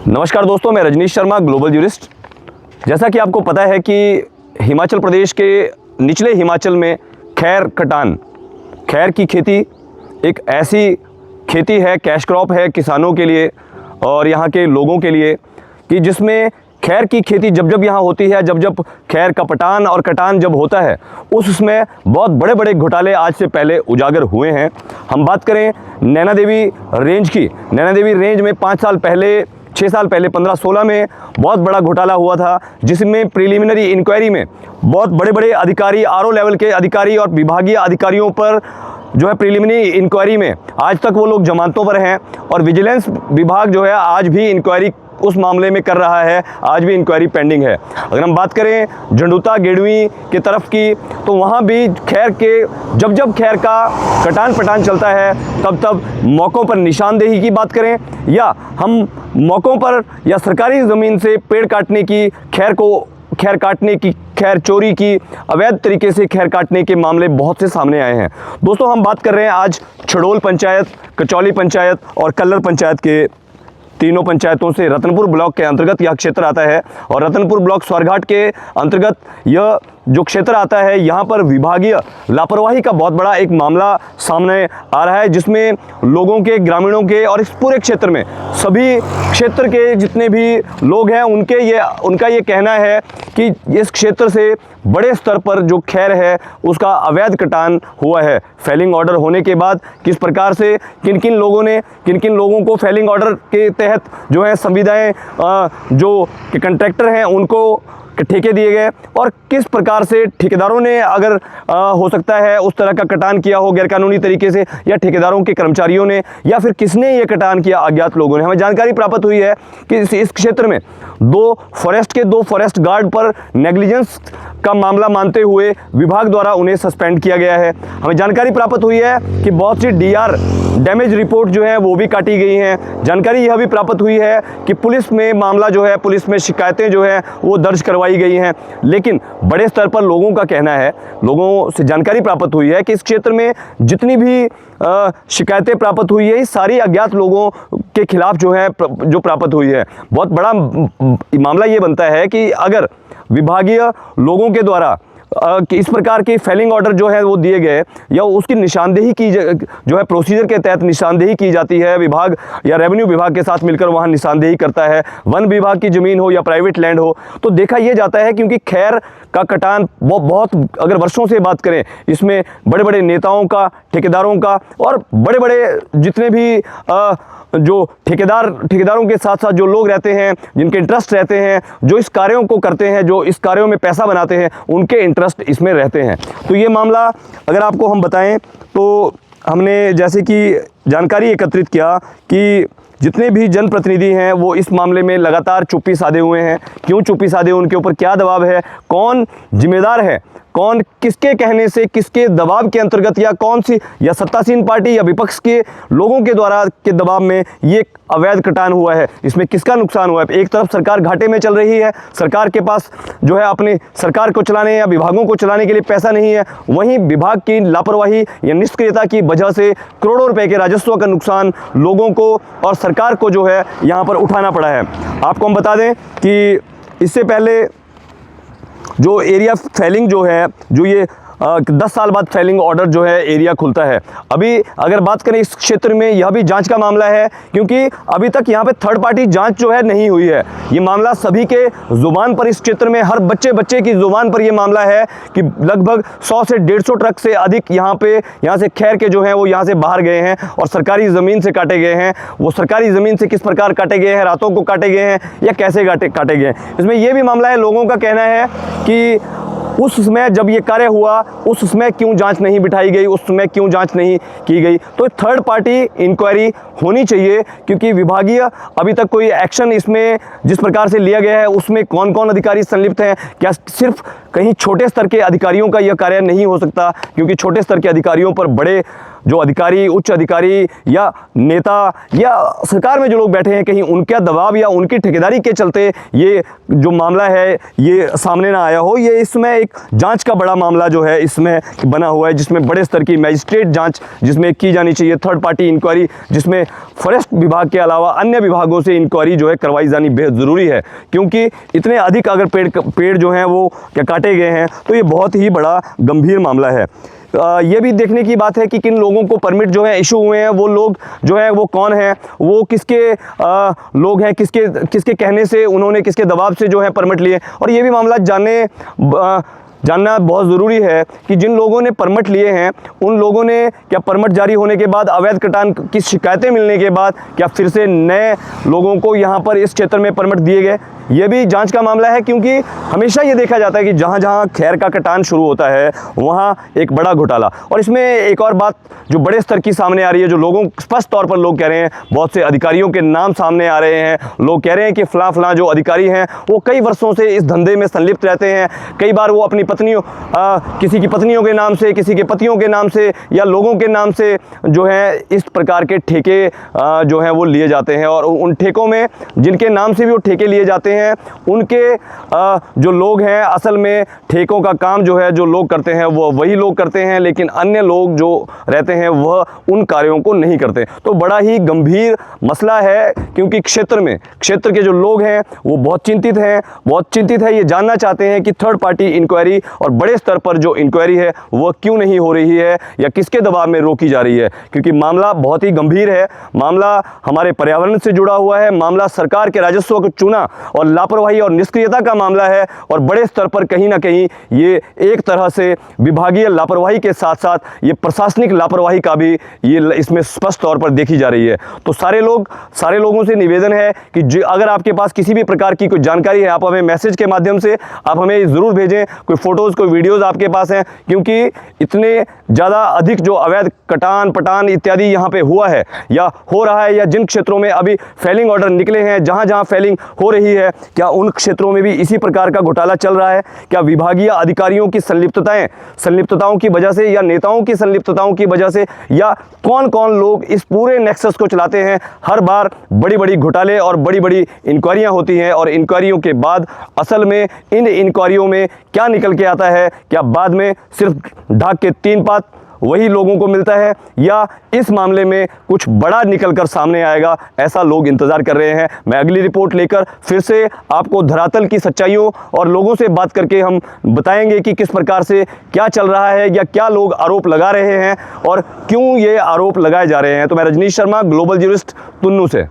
नमस्कार दोस्तों, मैं रजनीश शर्मा, ग्लोबल ज्यूरिस्ट। जैसा कि आपको पता है कि हिमाचल प्रदेश के निचले हिमाचल में खैर कटान, खैर की खेती एक ऐसी खेती है, कैश क्रॉप है किसानों के लिए और यहाँ के लोगों के लिए कि जिसमें खैर की खेती जब जब यहाँ होती है, जब जब खैर का पटान और कटान जब होता है उसमें बहुत बड़े बड़े घोटाले आज से पहले उजागर हुए हैं। हम बात करें नैना देवी रेंज की, नैना देवी रेंज में 5 साल पहले, 6 साल पहले 15-16 में बहुत बड़ा घोटाला हुआ था, जिसमें प्रिलिमिनरी इंक्वायरी में बहुत बड़े बड़े अधिकारी, आरओ लेवल के अधिकारी और विभागीय अधिकारियों पर जो है प्रिलिमिनरी इंक्वायरी में आज तक वो लोग जमानतों पर हैं और विजिलेंस विभाग जो है आज भी इंक्वायरी उस मामले में कर रहा है, आज भी इंक्वायरी पेंडिंग है। अगर हम बात करें झंडूता गेडवी की तरफ की, तो वहाँ भी खैर के जब जब खैर का कटान पटान चलता है तब तब मौक़ों पर निशानदेही की बात करें या हम मौक़ों पर या सरकारी ज़मीन से पेड़ काटने की, खैर काटने की, खैर चोरी की, अवैध तरीके से खैर काटने के मामले बहुत से सामने आए हैं। दोस्तों, हम बात कर रहे हैं आज छड़ोल पंचायत, कचौली पंचायत और कल्लर पंचायत के तीनों पंचायतों से। रतनपुर ब्लॉक के अंतर्गत यह क्षेत्र आता है और रतनपुर ब्लॉक स्वारघाट के अंतर्गत यह जो क्षेत्र आता है, यहाँ पर विभागीय लापरवाही का बहुत बड़ा एक मामला सामने आ रहा है, जिसमें लोगों के, ग्रामीणों के और इस पूरे क्षेत्र में सभी क्षेत्र के जितने भी लोग हैं उनका ये कहना है कि इस क्षेत्र से बड़े स्तर पर जो खैर है उसका अवैध कटान हुआ है। फेलिंग ऑर्डर होने के बाद किस प्रकार से किन किन लोगों को फेलिंग ऑर्डर के तहत जो है संविदाएं जो के कंट्रैक्टर हैं उनको ठेके दिए गए और किस प्रकार से ठेकेदारों ने अगर हो सकता है उस तरह का कटान किया हो गैरकानूनी तरीके से, या ठेकेदारों के कर्मचारियों ने, या फिर किसने ये कटान किया अज्ञात लोगों ने। हमें जानकारी प्राप्त हुई है कि इस क्षेत्र में दो फॉरेस्ट गार्ड पर नेग्लिजेंस का मामला मानते हुए विभाग द्वारा उन्हें सस्पेंड किया गया है। हमें जानकारी प्राप्त हुई है कि बहुत सी डीआर डैमेज रिपोर्ट जो है वो भी काटी गई हैं। जानकारी यह भी प्राप्त हुई है कि पुलिस में मामला जो है, पुलिस में शिकायतें जो है वो दर्ज करवाई गई हैं। लेकिन बड़े स्तर पर लोगों का कहना है, लोगों से जानकारी प्राप्त हुई है कि इस क्षेत्र में जितनी भी शिकायतें प्राप्त हुई है, सारी अज्ञात लोगों के खिलाफ जो प्राप्त हुई है। बहुत बड़ा मामला ये बनता है कि अगर विभागीय लोगों के द्वारा कि इस प्रकार के फेलिंग ऑर्डर जो है वो दिए गए या उसकी निशानदेही की जो है प्रोसीजर के तहत निशानदेही की जाती है, विभाग या रेवेन्यू विभाग के साथ मिलकर वहाँ निशानदेही करता है, वन विभाग की ज़मीन हो या प्राइवेट लैंड हो, तो देखा यह जाता है क्योंकि खैर का कटान बहुत अगर वर्षों से बात करें, इसमें बड़े बड़े नेताओं का, ठेकेदारों का और बड़े बड़े जितने भी जो ठेकेदारों के साथ साथ जो लोग रहते हैं, जिनके इंटरेस्ट रहते हैं, जो इस कार्यों को करते हैं, जो इस कार्यों में पैसा बनाते हैं, उनके इंटरेस्ट इसमें रहते हैं। तो ये मामला अगर आपको हम बताएं तो हमने जैसे कि जानकारी एकत्रित किया कि जितने भी जनप्रतिनिधि हैं वो इस मामले में लगातार चुप्पी साधे हुए हैं। क्यों चुप्पी साधे, उनके ऊपर क्या दबाव है, कौन जिम्मेदार है, कौन किसके कहने से, किसके दबाव के अंतर्गत, या कौन सी या सत्तासीन पार्टी या विपक्ष के लोगों के द्वारा के दबाव में ये अवैध कटान हुआ है, इसमें किसका नुकसान हुआ है। एक तरफ सरकार घाटे में चल रही है, सरकार के पास जो है अपने सरकार को चलाने या विभागों को चलाने के लिए पैसा नहीं है, वहीं विभाग की लापरवाही या निष्क्रियता की वजह से करोड़ों रुपए के राजस्व का नुकसान लोगों को और सरकार को जो है यहाँ पर उठाना पड़ा है। आपको हम बता दें कि इससे पहले जो एरिया फेलिंग जो है, जो ये 10 साल बाद फेलिंग ऑर्डर जो है एरिया खुलता है। अभी अगर बात करें इस क्षेत्र में, यह भी जांच का मामला है क्योंकि अभी तक यहाँ पे थर्ड पार्टी जांच जो है नहीं हुई है। ये मामला सभी के जुबान पर, इस क्षेत्र में हर बच्चे की जुबान पर ये मामला है कि लगभग 100 से 150 ट्रक से अधिक यहाँ से खैर के जो हैं वो यहाँ से बाहर गए हैं और सरकारी ज़मीन से काटे गए हैं। वो सरकारी ज़मीन से किस प्रकार काटे गए हैं, रातों को काटे गए हैं या कैसे काटे गए हैं, इसमें यह भी मामला है। लोगों का कहना है कि उस समय जब ये कार्य हुआ उस समय क्यों जांच नहीं बिठाई गई, उस समय क्यों जांच नहीं की गई। तो थर्ड पार्टी इंक्वायरी होनी चाहिए क्योंकि विभागीय अभी तक कोई एक्शन इसमें जिस प्रकार से लिया गया है उसमें कौन कौन अधिकारी संलिप्त हैं। क्या सिर्फ कहीं छोटे स्तर के अधिकारियों का यह कार्य नहीं हो सकता, क्योंकि छोटे स्तर के अधिकारियों पर बड़े जो अधिकारी, उच्च अधिकारी या नेता या सरकार में जो लोग बैठे हैं, कहीं उनका दबाव या उनकी ठेकेदारी के चलते ये जो मामला है ये सामने ना आया हो। ये इसमें एक जांच का बड़ा मामला जो है इसमें बना हुआ है, जिसमें बड़े स्तर की मैजिस्ट्रेट जांच जिसमें की जानी चाहिए, थर्ड पार्टी इंक्वायरी, जिसमें फॉरेस्ट विभाग के अलावा अन्य विभागों से इंक्वायरी जो है करवाई जानी बेहद ज़रूरी है। क्योंकि इतने अधिक अगर पेड़ जो हैं वो क्या काटे गए हैं तो ये बहुत ही बड़ा गंभीर मामला है। ये भी देखने की बात है कि किन लोगों को परमिट जो है इशू हुए हैं, वो लोग जो है वो कौन हैं, वो किसके लोग हैं, किसके कहने से, उन्होंने किसके दबाव से जो है परमिट लिए। और ये भी मामला जानना बहुत ज़रूरी है कि जिन लोगों ने परमिट लिए हैं उन लोगों ने क्या परमिट जारी होने के बाद, अवैध कटान की शिकायतें मिलने के बाद, क्या फिर से नए लोगों को यहाँ पर इस क्षेत्र में परमिट दिए गए, ये भी जांच का मामला है। क्योंकि हमेशा ये देखा जाता है कि जहाँ जहाँ खैर का कटान शुरू होता है वहाँ एक बड़ा घोटाला। और इसमें एक और बात जो बड़े स्तर की सामने आ रही है, जो लोगों स्पष्ट तौर पर लोग कह रहे हैं, बहुत से अधिकारियों के नाम सामने आ रहे हैं, लोग कह रहे हैं कि फलां जो अधिकारी हैं वो कई वर्षों से इस धंधे में संलिप्त रहते हैं। कई बार वो अपनी किसी की पत्नियों के नाम से, किसी के पतियों के नाम से या लोगों के नाम से जो है इस प्रकार के ठेके जो हैं वो लिए जाते हैं। और उन ठेकों में जिनके नाम से भी वो ठेके लिए जाते हैं उनके जो लोग हैं, असल में ठेकों का काम जो है जो लोग करते हैं वो वही लोग करते हैं, लेकिन अन्य लोग जो रहते हैं वह उन कार्यों को नहीं करते। तो बड़ा ही गंभीर मसला है, क्योंकि क्षेत्र के जो लोग हैं वो बहुत चिंतित है, ये जानना चाहते हैं कि थर्ड पार्टी इंक्वायरी और बड़े स्तर पर जो इंक्वायरी है वह क्यों नहीं हो रही है या किसके दबाव में रोकी जा रही है। क्योंकि मामला बहुत ही गंभीर है, मामला हमारे पर्यावरण से जुड़ा हुआ है, मामला सरकार के राजस्व को चुना और लापरवाही और निष्क्रियता का मामला है। और बड़े स्तर पर कहीं ना कहीं ये एक तरह से विभागीय लापरवाही के साथ साथ ये प्रशासनिक लापरवाही का भी ये इसमें स्पष्ट तौर पर देखी जा रही है। तो सारे लोगों से निवेदन है कि अगर आपके पास किसी भी प्रकार की कोई जानकारी है, आप हमें मैसेज के माध्यम से आप हमें ज़रूर भेजें। कोई फ़ोटोज़, कोई वीडियोज़ आपके पास हैं, क्योंकि इतने ज़्यादा अधिक जो अवैध कटान पटान इत्यादि यहाँ पे हुआ है या हो रहा है, या जिन क्षेत्रों में अभी फेलिंग ऑर्डर निकले हैं, जहाँ जहाँ फेलिंग हो रही है, क्या उन क्षेत्रों में भी इसी प्रकार का घोटाला चल रहा है? क्या विभागीय अधिकारियों की संलिप्तताओं की वजह से या नेताओं की संलिप्तताओं की वजह से, या कौन कौन लोग इस पूरे नेक्सस को चलाते हैं? हर बार बड़ी बड़ी घोटाले और बड़ी बड़ी इंक्वायरियां होती हैं और इंक्वायरियों के बाद असल में इन इंक्वायरियों में क्या निकल के आता है? क्या बाद में सिर्फ ढाक के 3 पात वही लोगों को मिलता है, या इस मामले में कुछ बड़ा निकलकर सामने आएगा? ऐसा लोग इंतजार कर रहे हैं। मैं अगली रिपोर्ट लेकर फिर से आपको धरातल की सच्चाइयों और लोगों से बात करके हम बताएंगे कि किस प्रकार से क्या चल रहा है या क्या लोग आरोप लगा रहे हैं और क्यों ये आरोप लगाए जा रहे हैं। तो मैं रजनीश शर्मा, ग्लोबल ज्यूरिस्ट, तुन्नू से।